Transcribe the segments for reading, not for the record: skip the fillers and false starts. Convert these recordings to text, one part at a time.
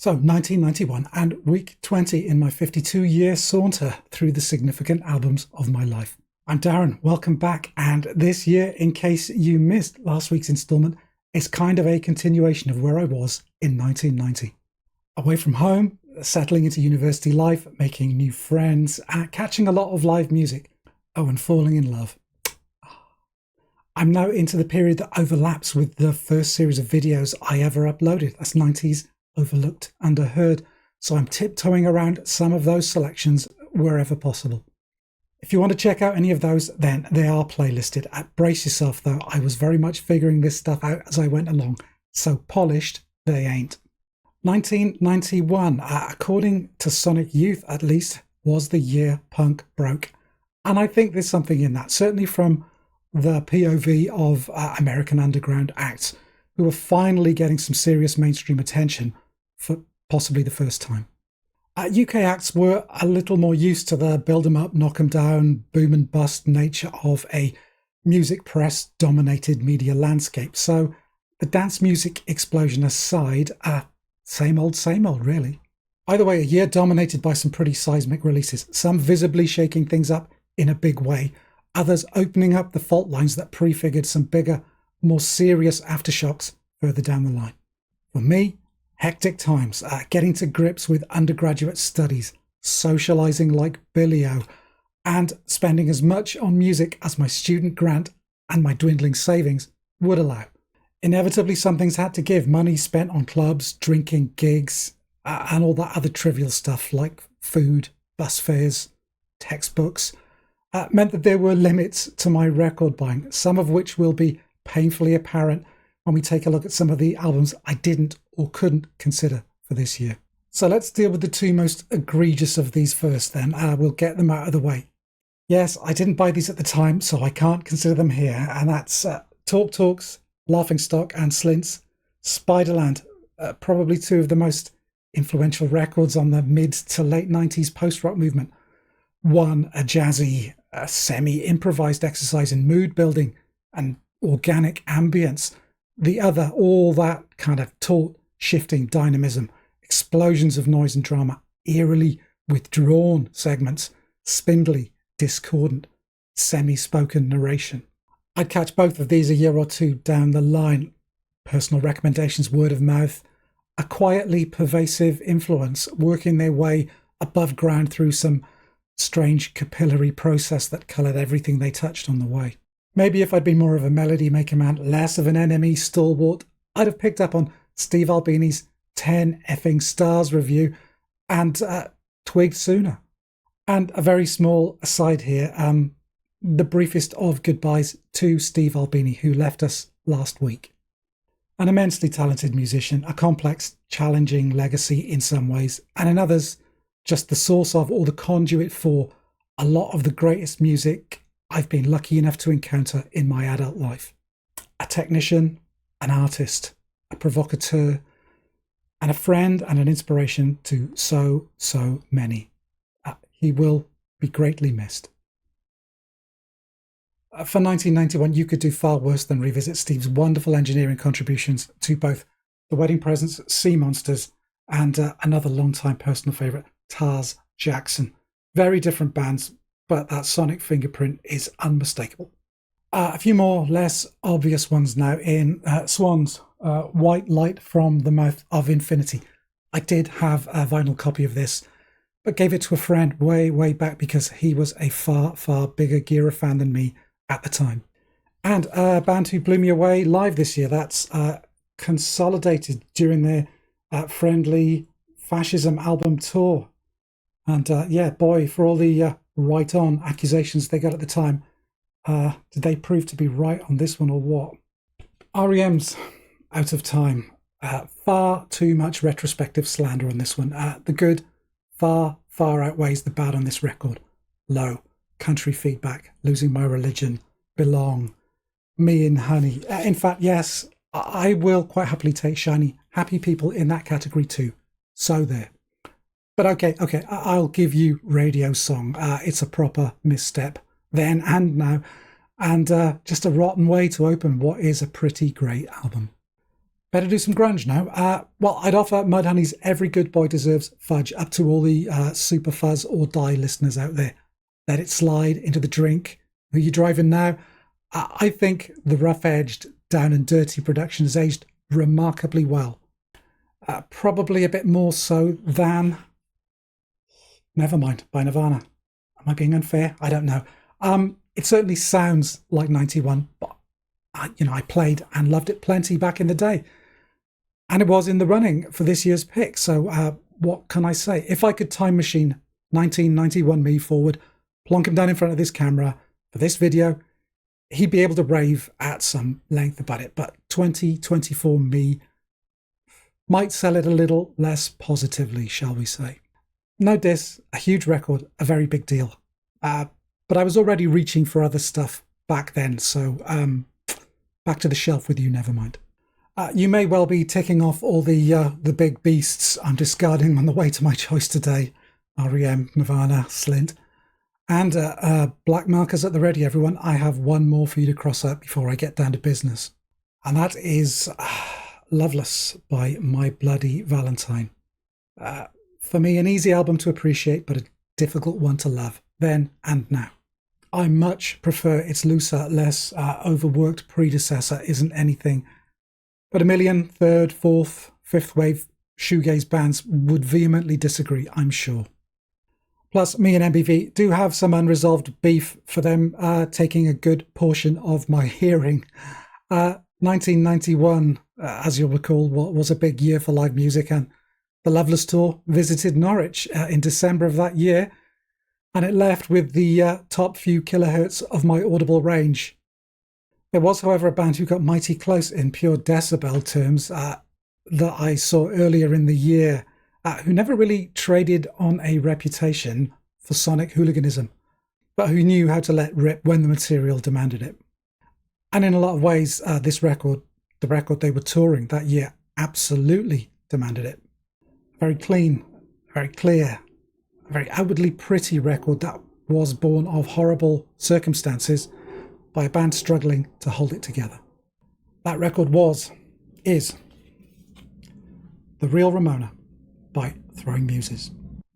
So 1991 and week 20 in my 52-year saunter through the significant albums of my life. I'm Darren, welcome back, and this year, in case you missed last week's instalment, is kind of a continuation of where I was in 1990. Away from home, settling into university life, making new friends, catching a lot of live music. Oh, and falling in love. I'm now into the period that overlaps with the first series of videos I ever uploaded. That's 90s Overlooked, Underheard. So I'm tiptoeing around some of those selections wherever possible. If you want to check out any of those, then they are playlisted. Brace yourself though, I was very much figuring this stuff out as I went along. So polished, they ain't. 1991, according to Sonic Youth at least, was the year punk broke. And I think there's something in that, certainly from the POV of American underground acts who are finally getting some serious mainstream attention for possibly the first time. UK acts were a little more used to the build 'em up, knock 'em down, boom and bust nature of a music press dominated media landscape. So the dance music explosion aside, same old really. Either way, a year dominated by some pretty seismic releases, some visibly shaking things up in a big way, others opening up the fault lines that prefigured some bigger, more serious aftershocks further down the line. For me, hectic times, getting to grips with undergraduate studies, socialising like Billy-O, and spending as much on music as my student grant and my dwindling savings would allow. Inevitably, some things had to give. Money spent on clubs, drinking, gigs, and all that other trivial stuff like food, bus fares, textbooks, meant that there were limits to my record buying, some of which will be painfully apparent when we take a look at some of the albums I didn't or couldn't consider for this year. So let's deal with the two most egregious of these first then. We'll get them out of the way. Yes, I didn't buy these at the time, so I can't consider them here, and that's Talk Talks, Laughingstock and Slint's Spiderland, probably two of the most influential records on the mid to late 90s post-rock movement. One, a jazzy, semi-improvised exercise in mood building and organic ambience. The other, all that kind of taut, shifting dynamism, explosions of noise and drama, eerily withdrawn segments, spindly, discordant, semi-spoken narration. I'd catch both of these a year or two down the line. Personal recommendations, word of mouth, a quietly pervasive influence working their way above ground through some strange capillary process that coloured everything they touched on the way. Maybe if I'd been more of a melody maker man, less of an NME stalwart, I'd have picked up on Steve Albini's 10 effing stars review and twigged sooner. And a very small aside here, the briefest of goodbyes to Steve Albini, who left us last week. An immensely talented musician, a complex, challenging legacy in some ways, and in others, just the source of or the conduit for a lot of the greatest music I've been lucky enough to encounter in my adult life. A technician, an artist, a provocateur, and a friend and an inspiration to so many. He will be greatly missed. For 1991, you could do far worse than revisit Steve's wonderful engineering contributions to both The Wedding Presents, Sea Monsters, and another long-time personal favourite, Tars Jackson. Very different bands, but that sonic fingerprint is unmistakable. A few more less obvious ones now in Swans, White Light from the Mouth of Infinity. I did have a vinyl copy of this, but gave it to a friend way back because he was a far bigger Gira fan than me at the time. And a band who blew me away live this year, that's Consolidated during their Friendly Fascism album tour. And yeah, boy, for all the right on accusations they got at the time, did they prove to be right on this one or what? REM's Out of Time. Far too much retrospective slander on this one. The good far outweighs the bad on this record. Low, Country Feedback, Losing My Religion, Belong, Me and Honey. In fact, yes, I will quite happily take Shiny Happy People in that category too. So there. But okay, I'll give you Radio Song. It's a proper misstep then and now, and just a rotten way to open what is a pretty great album. Better do some grunge now. Well, I'd offer Mudhoney's Every Good Boy Deserves Fudge up to all the super fuzz or die listeners out there. Let it slide into the drink. Who you driving now? I think the rough-edged, down and dirty production has aged remarkably well. Probably a bit more so than Nevermind by Nirvana. Am I being unfair? I don't know. It certainly sounds like 91, but I played and loved it plenty back in the day. And it was in the running for this year's pick. So what can I say? If I could time machine 1991 me forward, plonk him down in front of this camera for this video, he'd be able to rave at some length about it. But 2024 me might sell it a little less positively, shall we say. No diss, a huge record, a very big deal. But I was already reaching for other stuff back then, so back to the shelf with you, Nevermind. You may well be ticking off all the big beasts I'm discarding on the way to my choice today. R.E.M., Nirvana, Slint. And black markers at the ready, everyone. I have one more for you to cross out before I get down to business. And that is Loveless by My Bloody Valentine. For me, an easy album to appreciate, but a difficult one to love, then and now. I much prefer its looser, less overworked predecessor, Isn't Anything. But a million third, fourth, fifth wave shoegaze bands would vehemently disagree, I'm sure. Plus, me and MBV do have some unresolved beef for them taking a good portion of my hearing. 1991, as you'll recall, was a big year for live music, and the Loveless Tour visited Norwich in December of that year, and it left with the top few kilohertz of my audible range. There was, however, a band who got mighty close in pure decibel terms that I saw earlier in the year, who never really traded on a reputation for sonic hooliganism, but who knew how to let rip when the material demanded it. And in a lot of ways, this record, the record they were touring that year, absolutely demanded it. Very clean, very clear, a very outwardly pretty record that was born of horrible circumstances by a band struggling to hold it together. That record is The Real Ramona by Throwing Muses.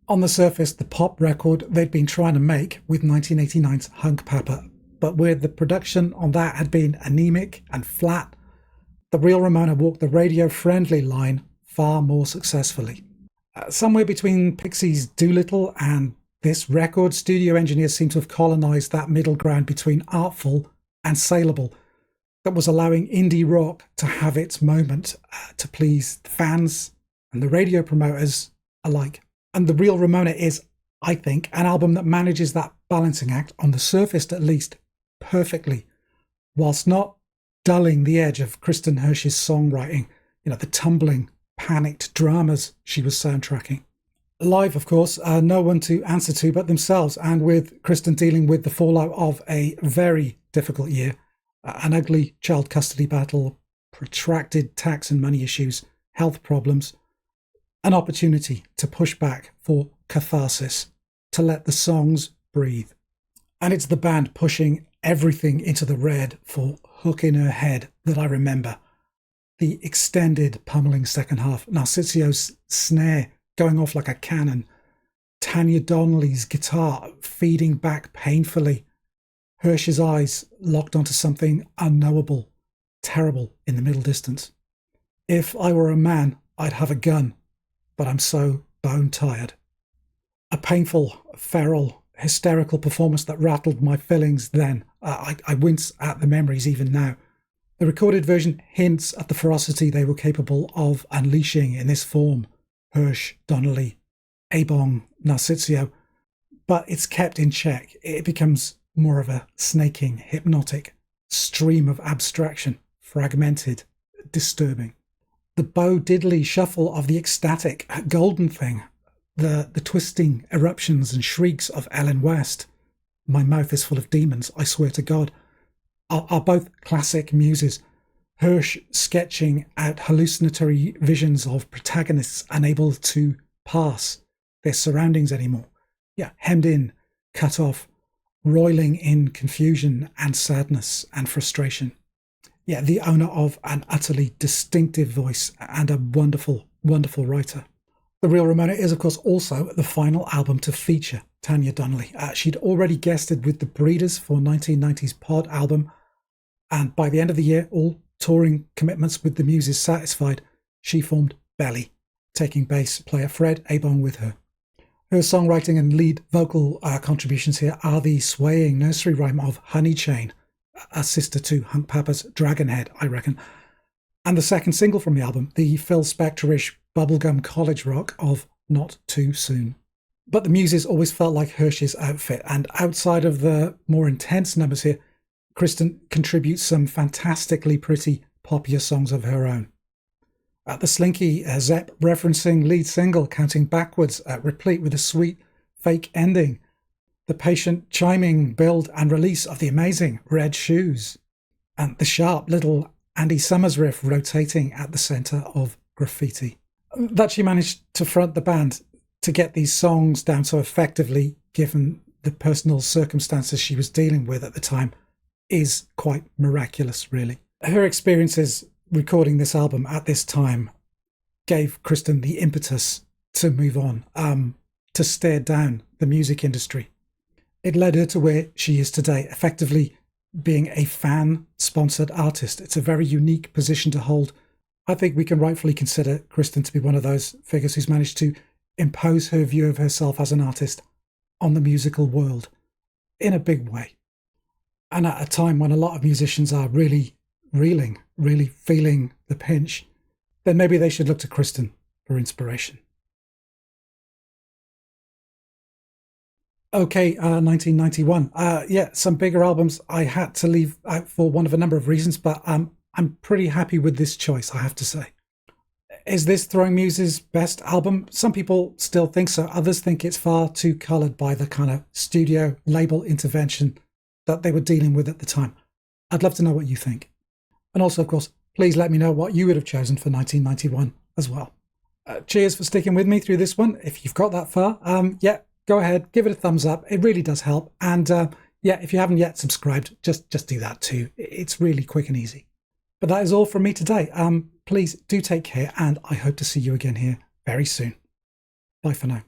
On the surface, the pop record they'd been trying to make with 1989's Hunk Papa, but where the production on that had been anemic and flat, The Real Ramona walked the radio-friendly line far more successfully. Somewhere between Pixies' Doolittle and this record, studio engineers seem to have colonised that middle ground between artful and saleable that was allowing indie rock to have its moment to please the fans and the radio promoters alike. And The Real Ramona is, I think, an album that manages that balancing act, on the surface at least, perfectly, whilst not dulling the edge of Kristen Hirsch's songwriting, the tumbling, panicked dramas she was soundtracking. Live, of course, no one to answer to but themselves, and with Kristen dealing with the fallout of a very difficult year, an ugly child custody battle, protracted tax and money issues, health problems, an opportunity to push back for catharsis, to let the songs breathe. And it's the band pushing everything into the red for Hook in Her Head that I remember. The extended pummeling second half, Narcissio's snare going off like a cannon, Tanya Donnelly's guitar feeding back painfully, Hirsch's eyes locked onto something unknowable, terrible in the middle distance. If I were a man, I'd have a gun, but I'm so bone tired. A painful, feral, hysterical performance that rattled my fillings then. I wince at the memories even now. The recorded version hints at the ferocity they were capable of unleashing in this form. Hirsch, Donnelly, Abong, Narcisio, but it's kept in check. It becomes more of a snaking, hypnotic stream of abstraction, fragmented, disturbing. The Bo Diddley shuffle of the ecstatic golden thing, the twisting eruptions and shrieks of Ellen West, My Mouth is Full of Demons, I Swear to God, are both classic muses. Hirsch sketching out hallucinatory visions of protagonists unable to pass their surroundings anymore. Hemmed in, cut off, roiling in confusion and sadness and frustration. Yeah, the owner of an utterly distinctive voice and a wonderful, wonderful writer. The Real Ramona is, of course, also the final album to feature Tanya Donnelly. She'd already guested with the Breeders for 1990's Pod album, and by the end of the year, all touring commitments with the Muses satisfied, she formed Belly, taking bass player Fred Abong with her. Her songwriting and lead vocal contributions here are the swaying nursery rhyme of Honey Chain, a sister to Hunk Papa's Dragonhead, I reckon, and the second single from the album, the Phil Spector-ish bubblegum college rock of Not Too Soon. But the Muses always felt like Hershey's outfit, and outside of the more intense numbers here, Kristen contributes some fantastically pretty poppier songs of her own. The slinky Zepp referencing lead single Counting Backwards, replete with a sweet fake ending. The patient chiming build and release of the amazing Red Shoes. And the sharp little Andy Summers riff rotating at the centre of Graffiti. That she managed to front the band to get these songs down so effectively, given the personal circumstances she was dealing with at the time, is quite miraculous, really. Her experiences recording this album at this time gave Kristen the impetus to move on, to stare down the music industry. It led her to where she is today, effectively being a fan-sponsored artist. It's a very unique position to hold. I think we can rightfully consider Kristen to be one of those figures who's managed to impose her view of herself as an artist on the musical world in a big way. And at a time when a lot of musicians are really reeling, really feeling the pinch, then maybe they should look to Kristen for inspiration. Okay, 1991. Yeah, some bigger albums I had to leave out for one of a number of reasons, but I'm pretty happy with this choice, I have to say. Is this Throwing Muses' best album? Some people still think so. Others think it's far too coloured by the kind of studio label intervention that they were dealing with at the time. I'd love to know what you think. And also, of course, please let me know what you would have chosen for 1991 as well. Cheers for sticking with me through this one. If you've got that far, yeah, go ahead, give it a thumbs up. It really does help. And yeah, if you haven't yet subscribed, just do that too. It's really quick and easy. But that is all from me today. Please do take care, and I hope to see you again here very soon. Bye for now.